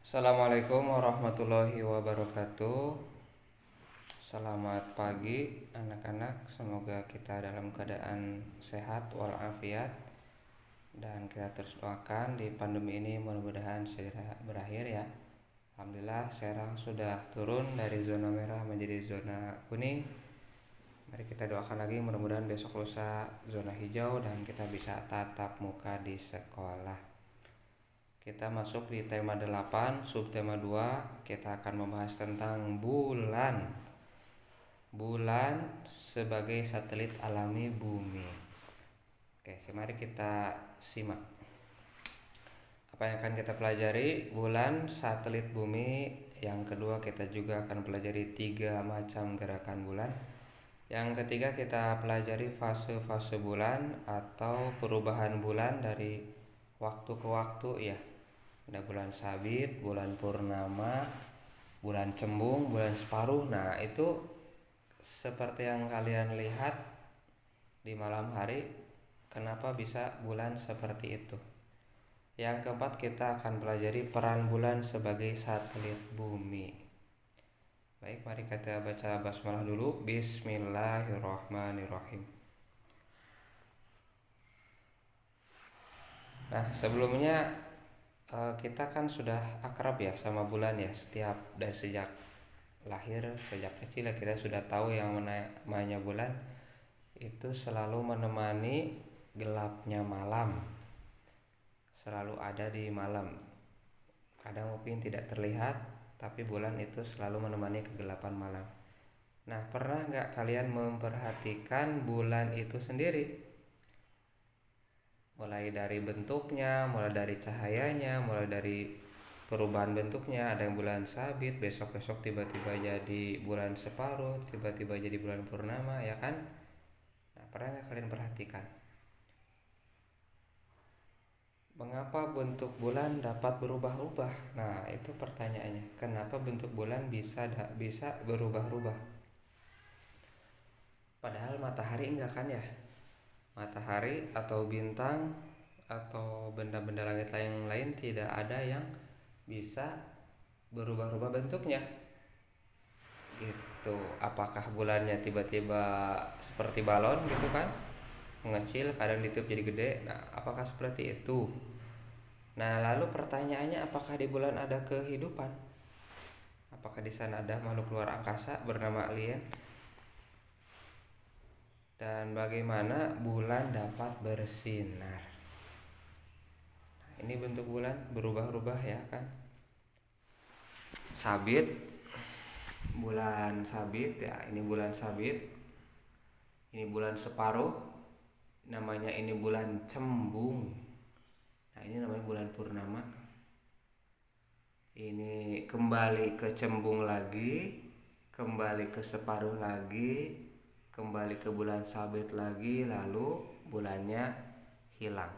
Assalamualaikum warahmatullahi wabarakatuh. Selamat pagi anak-anak. Semoga kita dalam keadaan sehat walafiat dan kita terus doakan di pandemi ini mudah-mudahan segera berakhir ya. Alhamdulillah Serang sudah turun dari zona merah menjadi zona kuning. Mari kita doakan lagi mudah-mudahan besok lusa zona hijau dan kita bisa tatap muka di sekolah. Kita masuk di tema 8, subtema 2. Kita akan membahas tentang bulan. Bulan sebagai satelit alami bumi. Oke, mari kita simak. Apa yang akan kita pelajari? Bulan, satelit bumi. Yang kedua kita juga akan pelajari 3 macam gerakan bulan. Yang ketiga kita pelajari fase-fase bulan atau perubahan bulan dari waktu ke waktu ya. Ada bulan sabit, bulan purnama, bulan cembung, bulan separuh. Nah itu seperti yang kalian lihat di malam hari, kenapa bisa bulan seperti itu. Yang keempat kita akan pelajari peran bulan sebagai satelit bumi. Baik, mari kita baca basmalah dulu. Bismillahirrahmanirrahim. Nah sebelumnya kita kan sudah akrab ya sama bulan ya, dari sejak lahir, sejak kecil ya kita sudah tahu yang namanya bulan itu selalu menemani gelapnya malam, selalu ada di malam. Kadang mungkin tidak terlihat, tapi bulan itu selalu menemani kegelapan malam. Nah, pernah nggak kalian memperhatikan bulan itu sendiri? Mulai dari bentuknya, mulai dari cahayanya, mulai dari perubahan bentuknya. Ada yang bulan sabit, besok-besok tiba-tiba jadi bulan separuh, tiba-tiba jadi bulan purnama, ya kan? Nah, pernah nggak kalian perhatikan? Mengapa bentuk bulan dapat berubah-ubah? Nah, itu pertanyaannya. Kenapa bentuk bulan bisa berubah-ubah? Padahal matahari enggak kan ya? Matahari atau bintang atau benda-benda langit yang lain tidak ada yang bisa berubah-ubah bentuknya. Itu apakah bulannya tiba-tiba seperti balon gitu kan? Mengecil, kadang ditutup jadi gede. Nah, apakah seperti itu? Nah, lalu pertanyaannya, apakah di bulan ada kehidupan? Apakah di sana ada makhluk luar angkasa bernama alien? Dan bagaimana bulan dapat bersinar? Nah, ini bentuk bulan berubah-ubah ya kan? Sabit, bulan sabit ya, ini bulan sabit. Ini bulan separuh, namanya ini bulan cembung. Nah, ini namanya bulan purnama. Ini kembali ke cembung lagi, kembali ke separuh lagi, kembali ke bulan sabit lagi, lalu bulannya hilang.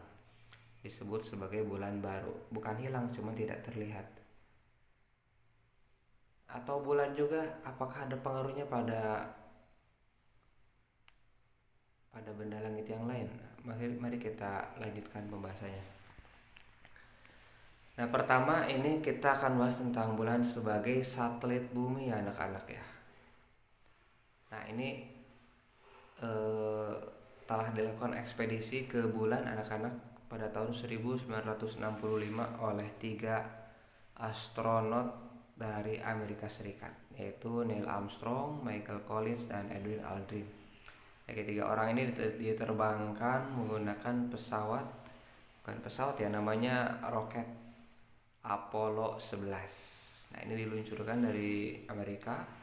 Disebut sebagai bulan baru. Bukan hilang, cuma tidak terlihat. Atau bulan juga apakah ada pengaruhnya pada benda langit yang lain? Mari kita lanjutkan pembahasannya. Nah, pertama ini kita akan bahas tentang bulan sebagai satelit bumi ya anak-anak ya. Nah, ini telah dilakukan ekspedisi ke bulan anak-anak pada tahun 1965 oleh 3 astronot dari Amerika Serikat, yaitu Neil Armstrong, Michael Collins, dan Edwin Aldrin. Ketiga orang ini diterbangkan menggunakan bukan pesawat ya, namanya roket Apollo 11. Nah, ini diluncurkan dari Amerika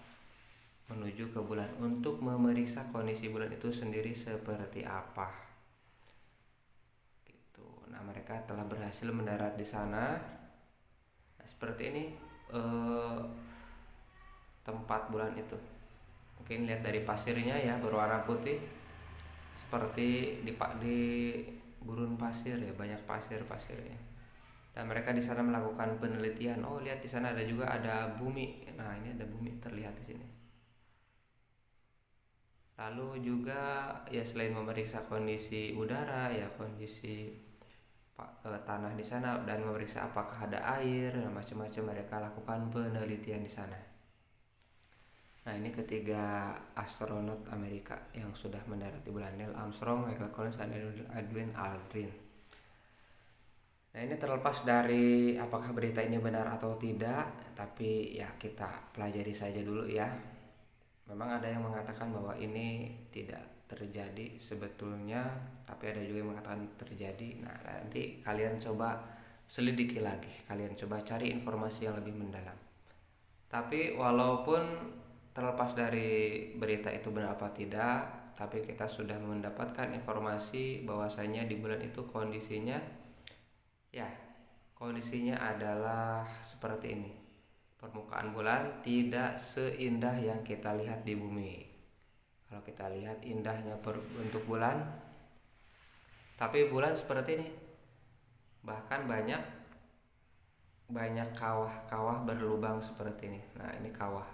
menuju ke bulan untuk memeriksa kondisi bulan itu sendiri seperti apa. Gitu. Nah, mereka telah berhasil mendarat di sana. Nah, seperti ini tempat bulan itu. Mungkin lihat dari pasirnya ya, berwarna putih seperti di gurun pasir ya, banyak pasirnya. Dan mereka di sana melakukan penelitian. Oh, lihat di sana ada bumi. Nah, ini ada bumi terlihat di sini. Lalu juga ya selain memeriksa kondisi udara ya, kondisi tanah di sana dan memeriksa apakah ada air dan macam-macam. Mereka lakukan penelitian di sana. Nah, ini ketiga astronot Amerika yang sudah mendarat di bulan: Neil Armstrong, Michael Collins, dan Edwin Aldrin. Nah, ini terlepas dari apakah berita ini benar atau tidak, tapi ya kita pelajari saja dulu ya. Memang ada yang mengatakan bahwa ini tidak terjadi sebetulnya, tapi ada juga yang mengatakan terjadi. Nah, nanti kalian coba selidiki lagi, kalian coba cari informasi yang lebih mendalam. Tapi walaupun terlepas dari berita itu benar apa tidak, tapi kita sudah mendapatkan informasi bahwasanya di bulan itu kondisinya adalah seperti ini. Permukaan bulan tidak seindah yang kita lihat di bumi. Kalau kita lihat indahnya bentuk bulan, tapi bulan seperti ini. Bahkan banyak kawah-kawah berlubang seperti ini. Nah, ini kawah.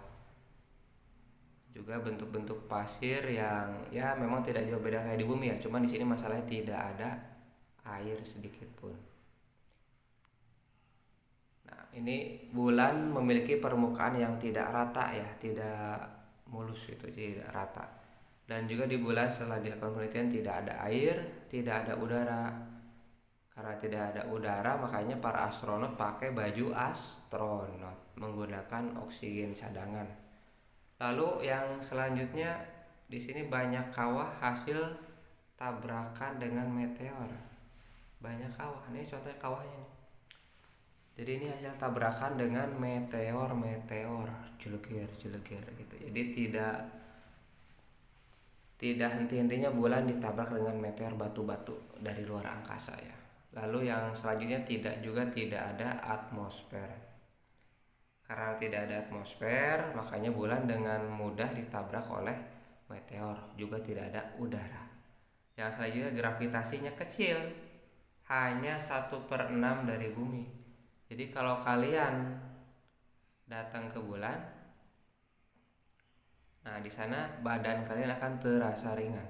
Juga bentuk-bentuk pasir yang ya memang tidak jauh beda kayak di bumi ya. Cuman di sini masalahnya tidak ada air sedikit pun. Nah, ini bulan memiliki permukaan yang tidak rata ya, tidak mulus, itu tidak rata. Dan juga di bulan setelah dilakukan penelitian tidak ada air, tidak ada udara. Karena tidak ada udara, makanya para astronot pakai baju astronot menggunakan oksigen cadangan. Lalu yang selanjutnya di sini banyak kawah hasil tabrakan dengan meteor. Banyak kawah, ini contohnya kawahnya nih. Jadi ini hasil tabrakan dengan meteor, jelekir gitu. Jadi tidak henti-hentinya bulan ditabrak dengan meteor batu-batu dari luar angkasa ya. Lalu yang selanjutnya tidak ada atmosfer. Karena tidak ada atmosfer, makanya bulan dengan mudah ditabrak oleh meteor. Juga tidak ada udara. Yang selanjutnya gravitasinya kecil, hanya 1/6 dari bumi. Jadi kalau kalian datang ke bulan, nah di sana badan kalian akan terasa ringan.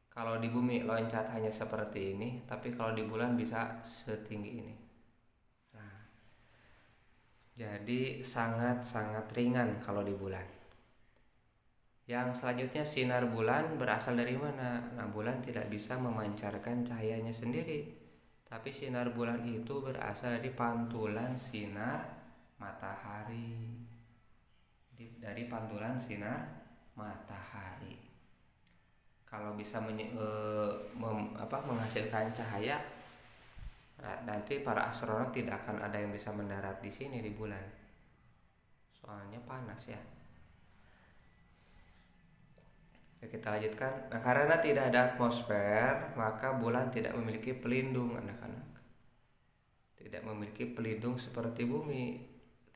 Kalau di bumi loncat hanya seperti ini, tapi kalau di bulan bisa setinggi ini. Nah, jadi sangat-sangat ringan kalau di bulan. Yang selanjutnya sinar bulan berasal dari mana? Nah, bulan tidak bisa memancarkan cahayanya sendiri, tapi sinar bulan itu berasal dari pantulan sinar matahari. Dari pantulan sinar matahari. Kalau bisa menghasilkan cahaya, nanti para astronot tidak akan ada yang bisa mendarat di sini di bulan. Soalnya panas ya. Oke, kita lanjutkan. Nah, karena tidak ada atmosfer, maka bulan tidak memiliki pelindung, anak-anak. Tidak memiliki pelindung seperti bumi.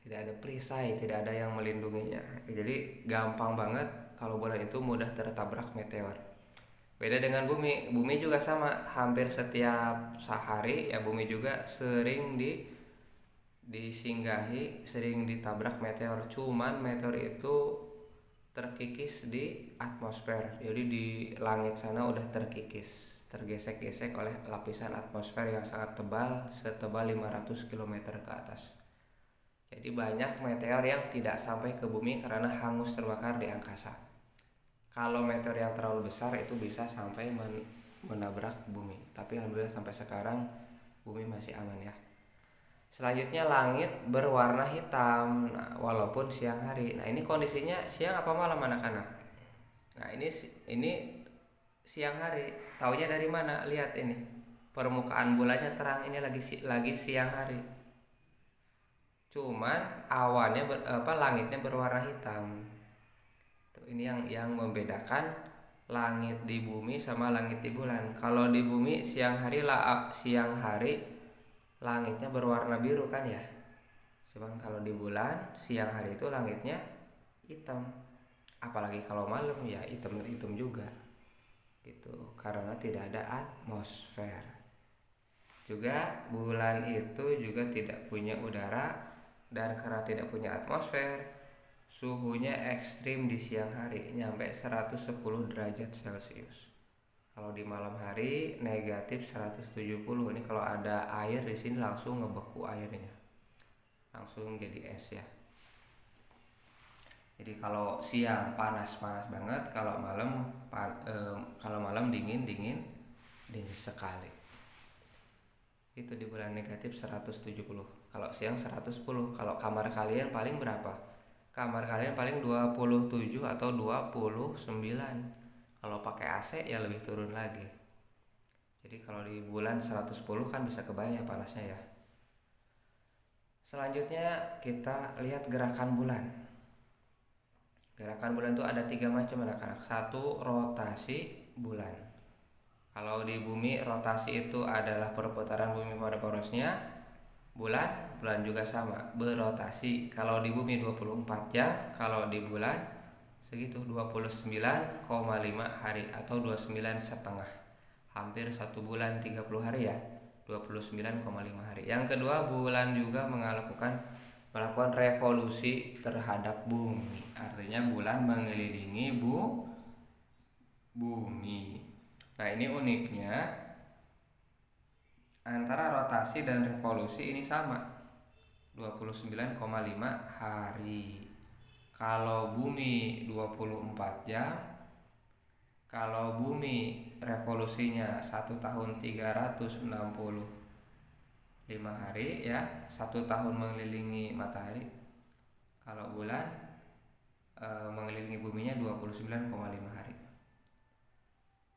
Tidak ada perisai, tidak ada yang melindunginya. Jadi gampang banget kalau bulan itu mudah tertabrak meteor. Beda dengan bumi. Bumi juga sama, hampir setiap sehari ya bumi juga sering disinggahi, sering ditabrak meteor. Cuman meteor itu terkikis di atmosfer. Jadi di langit sana udah terkikis, tergesek-gesek oleh lapisan atmosfer yang sangat tebal, setebal 500 km ke atas. Jadi banyak meteor yang tidak sampai ke bumi karena hangus terbakar di angkasa. Kalau meteor yang terlalu besar itu bisa sampai menabrak bumi. Tapi alhamdulillah sampai sekarang bumi masih aman ya. Selanjutnya langit berwarna hitam, nah, walaupun siang hari. Nah, ini kondisinya siang apa malam anak-anak? Nah, ini siang hari. Taunya dari mana? Lihat ini. Permukaan bulannya terang, ini lagi siang hari. Cuman awannya langitnya berwarna hitam. Tuh, ini yang membedakan langit di bumi sama langit di bulan. Kalau di bumi siang hari langitnya berwarna biru kan ya. Cuman kalau di bulan siang hari itu langitnya hitam. Apalagi kalau malam ya hitam juga. Gitu, karena tidak ada atmosfer. Juga bulan itu juga tidak punya udara, dan karena tidak punya atmosfer, suhunya ekstrim di siang hari, nyampe 110 derajat Celcius. Kalau di malam hari negatif 170. Ini kalau ada air di sini langsung ngebeku airnya. Langsung jadi es ya. Jadi kalau siang panas-panas banget, kalau malam dingin sekali. Itu di bulan negatif 170. Kalau siang 110. Kalau kamar kalian paling berapa? Kamar kalian paling 27 atau 29. Kalau pakai AC ya lebih turun lagi. Jadi kalau di bulan 110 kan bisa kebayang ya panasnya ya. Selanjutnya kita lihat gerakan bulan. Gerakan bulan itu ada 3 macam anak-anak. 1. Rotasi bulan. Kalau di bumi rotasi itu adalah perputaran bumi pada porosnya. Bulan juga sama berotasi. Kalau di bumi 24 jam, kalau di bulan segitu 29,5 hari atau 29,5. Hampir 1 bulan 30 hari ya. 29,5 hari. Yang kedua, bulan juga melakukan revolusi terhadap bumi. Artinya bulan mengelilingi bumi. Nah, ini uniknya antara rotasi dan revolusi ini sama. 29,5 hari. Kalau bumi 24 jam, kalau bumi revolusinya 1 tahun 365 hari ya, 1 tahun mengelilingi matahari. Kalau bulan mengelilingi buminya 29,5 hari.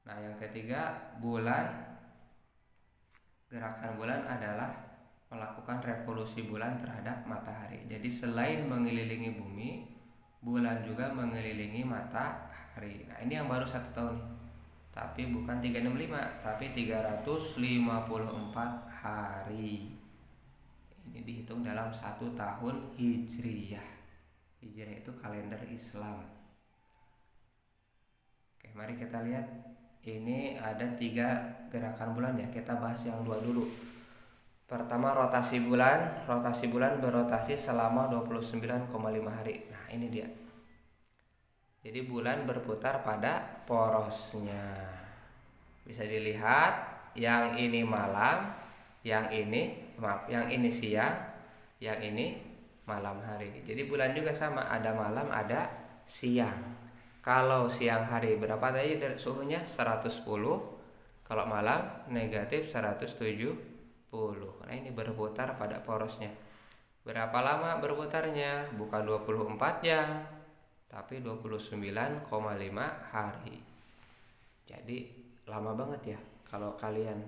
Nah, yang ketiga, gerakan bulan adalah melakukan revolusi bulan terhadap matahari. Jadi selain mengelilingi bumi, bulan juga mengelilingi matahari. Nah, ini yang baru 1 tahun nih. Tapi bukan 365, tapi 354 hari. Ini dihitung dalam 1 tahun Hijriyah. Hijriyah itu kalender Islam. Oke, mari kita lihat. Ini ada 3 gerakan bulan ya. Kita bahas yang 2 dulu. Pertama, rotasi bulan. Rotasi bulan berotasi selama 29,5 hari. Nah, ini dia. Jadi bulan berputar pada porosnya. Bisa dilihat, yang ini malam, yang ini siang, yang ini malam hari. Jadi bulan juga sama, ada malam, ada siang. Kalau siang hari berapa tadi suhunya? 110. Kalau malam negatif 170. Nah, ini berputar pada porosnya. Berapa lama berputarnya? Bukan 24 jam, tapi 29,5 hari. Jadi lama banget ya. Kalau kalian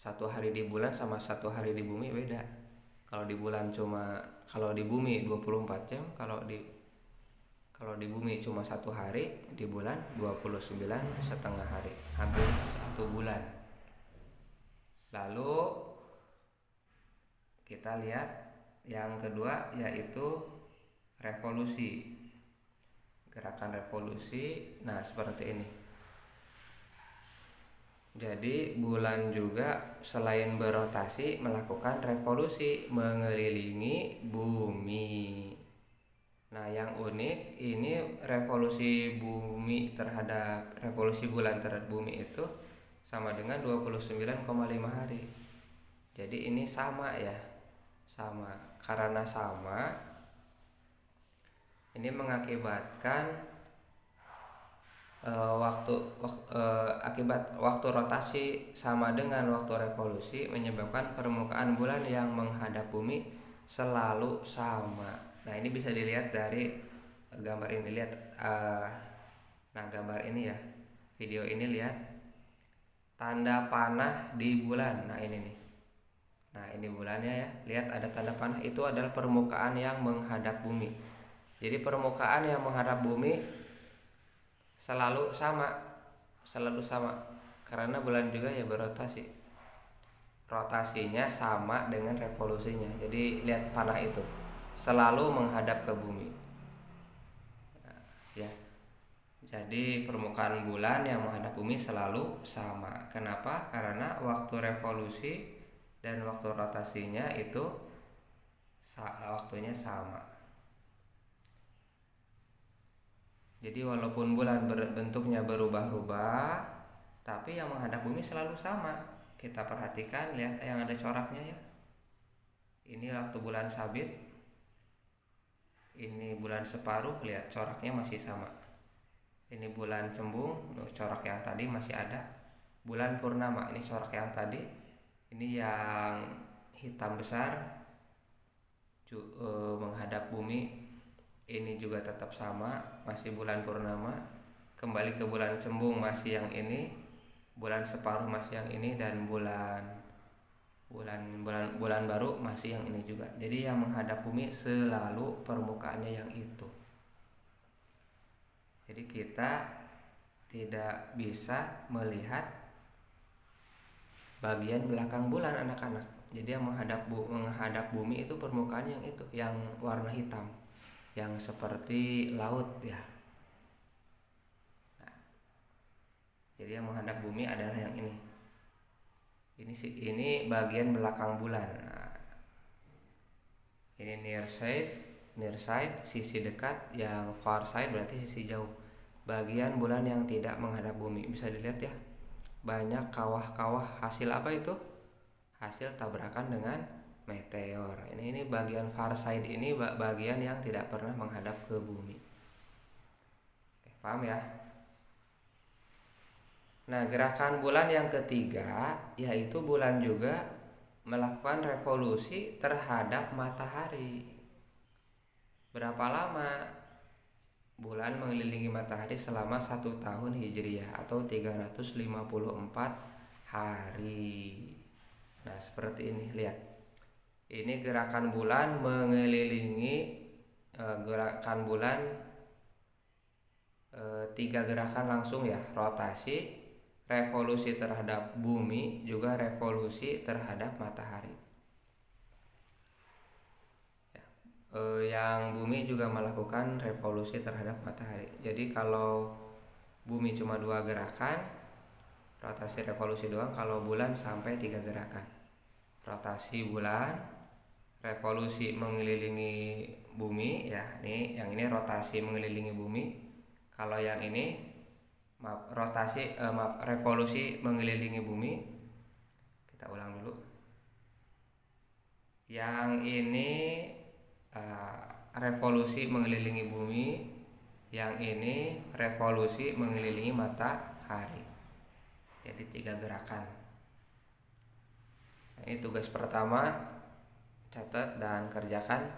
1 hari di bulan sama 1 hari di bumi beda. Kalau di bumi 24 jam, kalau di bumi cuma 1 hari, di bulan 29,5 hari, hampir 1 bulan. Lalu kita lihat yang kedua, yaitu revolusi. Gerakan revolusi. Nah, seperti ini. Jadi bulan juga selain berotasi melakukan revolusi mengelilingi bumi. Nah, yang unik ini revolusi bulan terhadap bumi itu sama dengan 29,5 hari. Jadi ini sama ya. Sama. Karena sama, ini mengakibatkan waktu rotasi sama dengan waktu revolusi, menyebabkan permukaan bulan yang menghadap bumi selalu sama. Nah, ini bisa dilihat dari gambar ini. Lihat, nah gambar ini ya, video ini, lihat tanda panah di bulan. Nah, ini nih. Nah, ini bulannya ya. Lihat ada tanda panah, itu adalah permukaan yang menghadap bumi. Jadi permukaan yang menghadap bumi selalu sama karena bulan juga ya berotasi. Rotasinya sama dengan revolusinya. Jadi lihat panah itu selalu menghadap ke bumi. Nah, ya. Jadi permukaan bulan yang menghadap bumi selalu sama. Kenapa? Karena waktu revolusi dan waktu rotasinya itu waktunya sama. Jadi walaupun bulan bentuknya berubah-ubah, tapi yang menghadap bumi selalu sama. Kita perhatikan, lihat yang ada coraknya ya. Ini waktu bulan sabit, ini bulan separuh, lihat coraknya masih sama. Ini bulan cembung, corak yang tadi masih ada. Bulan purnama, ini corak yang tadi. Ini yang hitam besar menghadap bumi, ini juga tetap sama, masih bulan purnama. Kembali ke bulan cembung masih yang ini, bulan separuh masih yang ini, dan bulan baru masih yang ini juga. Jadi yang menghadap bumi selalu permukaannya yang itu. Jadi kita tidak bisa melihat bagian belakang bulan anak-anak. Jadi yang menghadap bumi itu permukaan yang itu, yang warna hitam, yang seperti laut ya. Nah, jadi yang menghadap bumi adalah yang ini. Ini bagian belakang bulan. Nah, ini near side sisi dekat, yang far side berarti sisi jauh. Bagian bulan yang tidak menghadap bumi bisa dilihat ya. Banyak kawah-kawah, hasil apa itu? Hasil tabrakan dengan meteor. Ini bagian far side, ini bagian yang tidak pernah menghadap ke bumi. Oke, paham ya? Nah, gerakan bulan yang ketiga yaitu bulan juga melakukan revolusi terhadap matahari. Berapa lama bulan mengelilingi matahari? Selama 1 tahun Hijriah atau 354 hari. Nah, seperti ini, lihat. Ini gerakan bulan mengelilingi gerakan bulan 3 gerakan langsung ya, rotasi, revolusi terhadap bumi, juga revolusi terhadap matahari. Yang bumi juga melakukan revolusi terhadap matahari. Jadi kalau bumi cuma 2 gerakan, rotasi revolusi doang. Kalau bulan sampai 3 gerakan, rotasi bulan, revolusi mengelilingi bumi ya. Ini yang ini rotasi mengelilingi bumi. Kalau yang ini revolusi mengelilingi bumi. Kita ulang dulu. Yang ini revolusi mengelilingi bumi, yang ini revolusi mengelilingi matahari. Jadi 3 gerakan. Ini tugas pertama, catat dan kerjakan.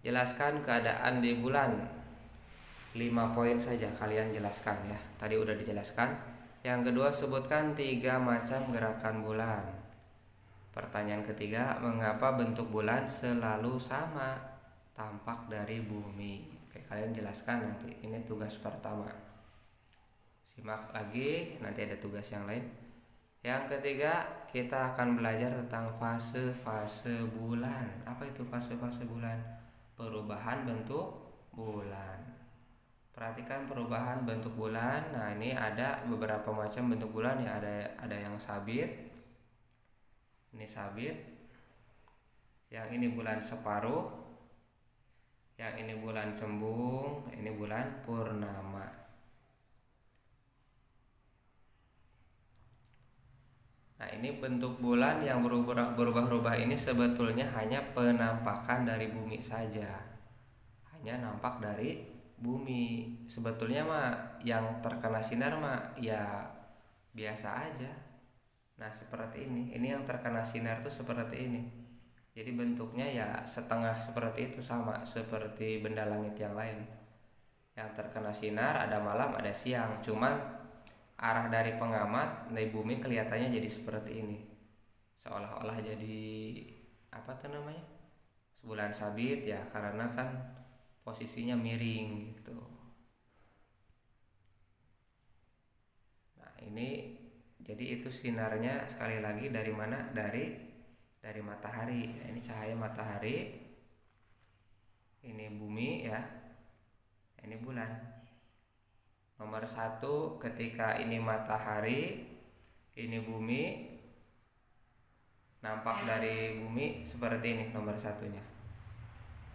Jelaskan keadaan di bulan. 5 poin saja kalian jelaskan ya. Tadi udah dijelaskan. Yang kedua, sebutkan 3 macam gerakan bulan. Pertanyaan ketiga, mengapa bentuk bulan selalu sama tampak dari bumi? Oke, kalian jelaskan nanti. Ini tugas pertama. Simak lagi, nanti ada tugas yang lain. Yang ketiga, kita akan belajar tentang fase-fase bulan. Apa itu fase-fase bulan? Perubahan bentuk bulan. Perhatikan perubahan bentuk bulan. Nah, ini ada beberapa macam bentuk bulan ya. Ada yang sabit. Ini sabit. Yang ini bulan separuh. Yang ini bulan cembung. Ini bulan purnama. Nah, ini bentuk bulan yang berubah-ubah ini sebetulnya hanya penampakan dari bumi saja. Hanya nampak dari bumi. Sebetulnya mah yang terkena sinar mah ya biasa aja. Nah, seperti ini. Ini yang terkena sinar tuh seperti ini. Jadi bentuknya ya setengah seperti itu, sama seperti benda langit yang lain. Yang terkena sinar ada malam, ada siang. Cuman arah dari pengamat dari bumi kelihatannya jadi seperti ini, seolah-olah jadi apa tuh namanya, bulan sabit ya, karena kan posisinya miring gitu. Nah, ini jadi itu sinarnya sekali lagi dari mana? Dari matahari. Nah, ini cahaya matahari, ini bumi ya, ini bulan. Nomor 1, ketika ini matahari, ini bumi, nampak dari bumi seperti ini nomor 1-nya.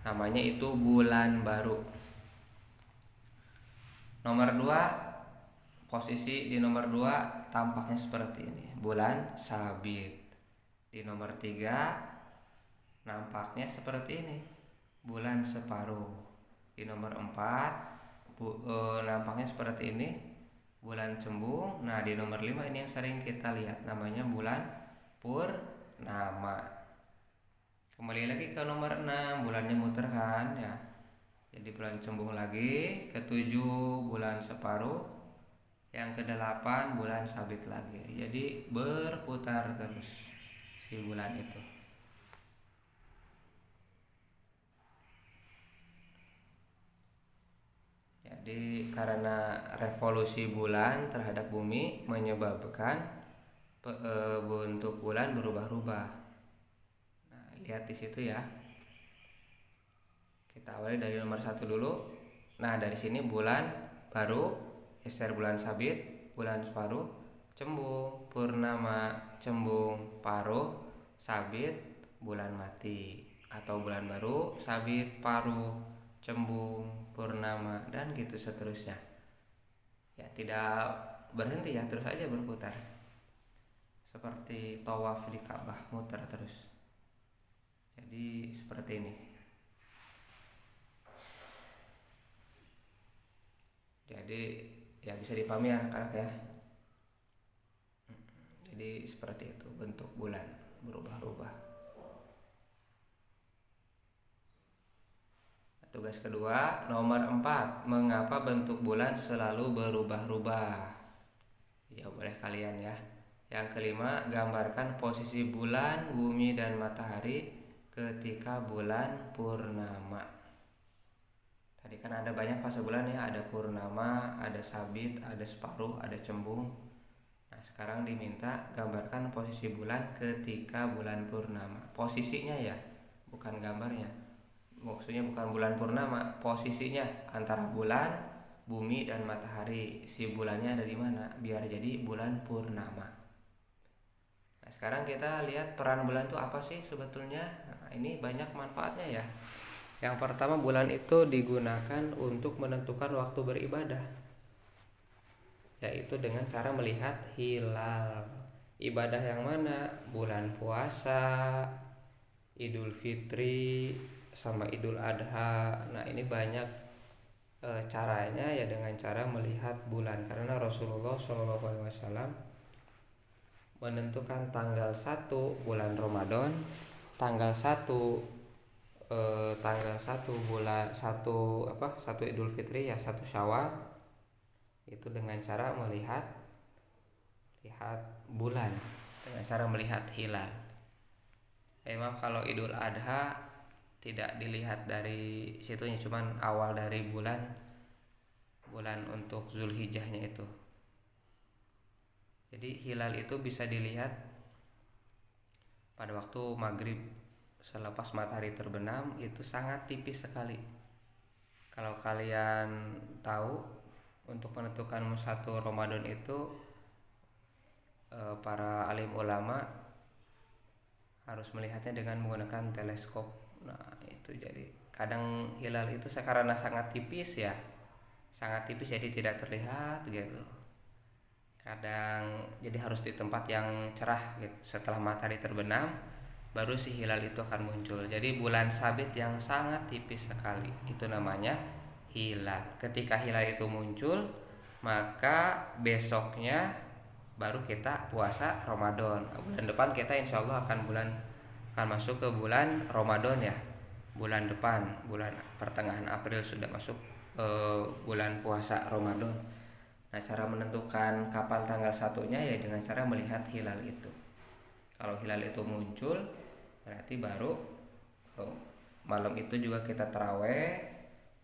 Namanya itu bulan baru. Nomor 2, posisi di nomor 2 tampaknya seperti ini, bulan sabit. Di nomor 3 nampaknya seperti ini, bulan separuh. Di nomor 4 nampaknya seperti ini, bulan cembung. Nah, di nomor 5 ini yang sering kita lihat, namanya bulan purnama. Kembali lagi ke nomor 6, bulannya muter kan ya. Jadi bulan cembung lagi, ke-7 bulan separuh, yang ke-8 bulan sabit lagi. Jadi berputar terus si bulan itu. Jadi karena revolusi bulan terhadap bumi menyebabkan bentuk bulan berubah-ubah. Nah, lihat di situ ya. Kita awali dari nomor 1 dulu. Nah, dari sini bulan baru, geser bulan sabit, bulan separuh, cembung, purnama, cembung, paruh, sabit, bulan mati. Atau bulan baru, sabit, paruh, cembung, purnama, dan gitu seterusnya. Ya, tidak berhenti ya, terus aja berputar. Seperti tawaf di Ka'bah, muter terus. Jadi seperti ini. Jadi ya bisa dipahami anak-anak ya. Jadi seperti itu bentuk bulan berubah-ubah. Tugas kedua, nomor 4, mengapa bentuk bulan selalu berubah-ubah? Jawab oleh kalian ya. Yang kelima, gambarkan posisi bulan, bumi, dan matahari ketika bulan purnama. Tadi kan ada banyak fase bulan ya, ada purnama, ada sabit, ada separuh, ada cembung. Nah, sekarang diminta gambarkan posisi bulan ketika bulan purnama. Posisinya ya, bukan gambarnya. Maksudnya bukan bulan purnama, posisinya antara bulan, bumi, dan matahari. Si bulannya ada di mana biar jadi bulan purnama. Nah, sekarang kita lihat peran bulan itu apa sih sebetulnya. Nah, ini banyak manfaatnya ya. Yang pertama, bulan itu digunakan untuk menentukan waktu beribadah, yaitu dengan cara melihat hilal. Ibadah yang mana? Bulan puasa, Idul Fitri, sama Idul Adha. Nah, ini banyak caranya ya, dengan cara melihat bulan. Karena Rasulullah SAW menentukan tanggal 1 bulan Ramadan, tanggal 1 bulan 1 Idul Fitri ya, 1 Syawal, itu dengan cara melihat bulan, dengan cara melihat hilal. Memang kalau Idul Adha tidak dilihat dari situnya, cuman awal dari bulan untuk Zulhijjahnya itu. Jadi hilal itu bisa dilihat pada waktu maghrib, selepas matahari terbenam, itu sangat tipis sekali. Kalau kalian tahu, untuk menentukan 1 Ramadan itu para alim ulama harus melihatnya dengan menggunakan teleskop. Nah, itu jadi kadang hilal itu karena sangat tipis ya, sangat tipis, jadi tidak terlihat gitu. Kadang jadi harus di tempat yang cerah gitu. Setelah matahari terbenam baru si hilal itu akan muncul. Jadi bulan sabit yang sangat tipis sekali, itu namanya hilal. Ketika hilal itu muncul, maka besoknya baru kita puasa Ramadan. Bulan depan kita insya Allah akan masuk ke bulan Ramadan ya. Bulan depan, bulan pertengahan April sudah masuk bulan puasa Ramadan. Nah, cara menentukan kapan tanggal 1-nya ya dengan cara melihat hilal itu. Kalau hilal itu muncul, berarti baru malam itu juga kita taraweh,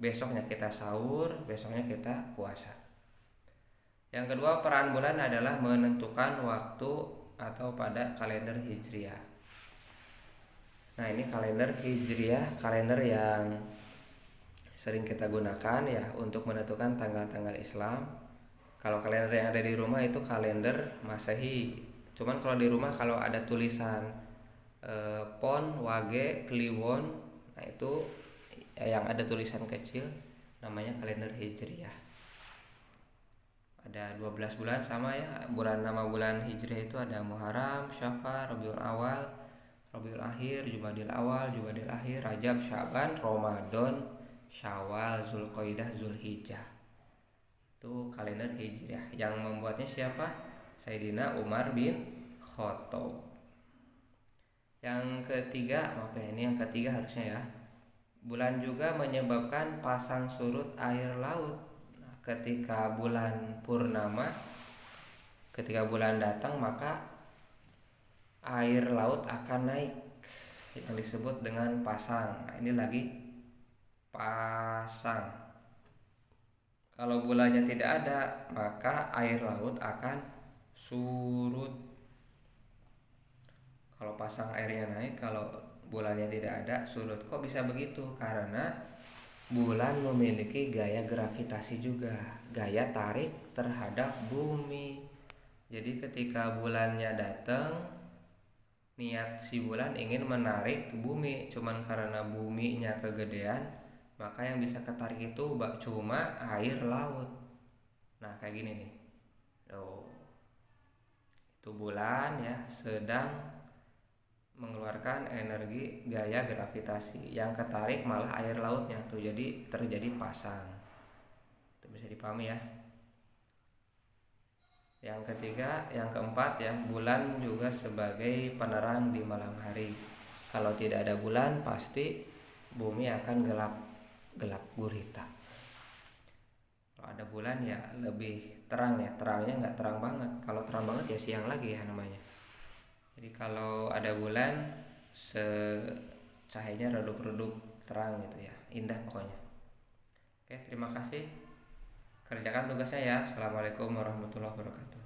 besoknya kita sahur, besoknya kita puasa. Yang kedua, peran bulan adalah menentukan waktu atau pada kalender Hijriah. Nah, ini kalender Hijriah, kalender yang sering kita gunakan ya untuk menentukan tanggal-tanggal Islam. Kalau kalender yang ada di rumah itu kalender Masehi. Cuman kalau di rumah kalau ada tulisan Pon, Wage, Kliwon, nah itu yang ada tulisan kecil namanya kalender Hijriah. Ada 12 bulan sama ya. Nama bulan Hijriah itu ada Muharram, Syafar, Rabiul Awal, Rabiul Akhir, Jumadil Awal, Jumadil Akhir, Rajab, Syaban, Ramadan, Syawal, Zulqaidah, Zulhijjah. Itu kalender Hijriah. Yang membuatnya siapa? Sayyidina Umar bin Khattab. Yang ketiga, maaf ya, ini yang ketiga harusnya ya. Bulan juga menyebabkan pasang surut air laut. Nah, ketika bulan purnama, ketika bulan datang, maka air laut akan naik, yang disebut dengan pasang. Nah, ini lagi pasang. Kalau bulannya tidak ada, maka air laut akan surut. Kalau pasang airnya naik, kalau bulannya tidak ada, surut. Kok bisa begitu? Karena bulan memiliki gaya gravitasi juga, gaya tarik terhadap bumi. Jadi ketika bulannya datang, niat si bulan ingin menarik ke bumi, cuman karena buminya kegedean, maka yang bisa ketarik itu cuma air laut. Nah, kayak gini nih. Itu bulan ya sedang mengeluarkan energi gaya gravitasi, yang ketarik malah air lautnya tuh, jadi terjadi pasang. Itu bisa dipahami ya. Yang ketiga, yang keempat ya, bulan juga sebagai penerang di malam hari. Kalau tidak ada bulan, pasti bumi akan gelap gurita. Kalau ada bulan ya lebih terang ya, terangnya nggak terang banget. Kalau terang banget ya siang lagi ya namanya. Jadi kalau ada bulan, cahayanya redup-redup terang gitu ya, indah pokoknya. Oke, terima kasih. Kerjakan tugasnya ya. Assalamualaikum warahmatullahi wabarakatuh.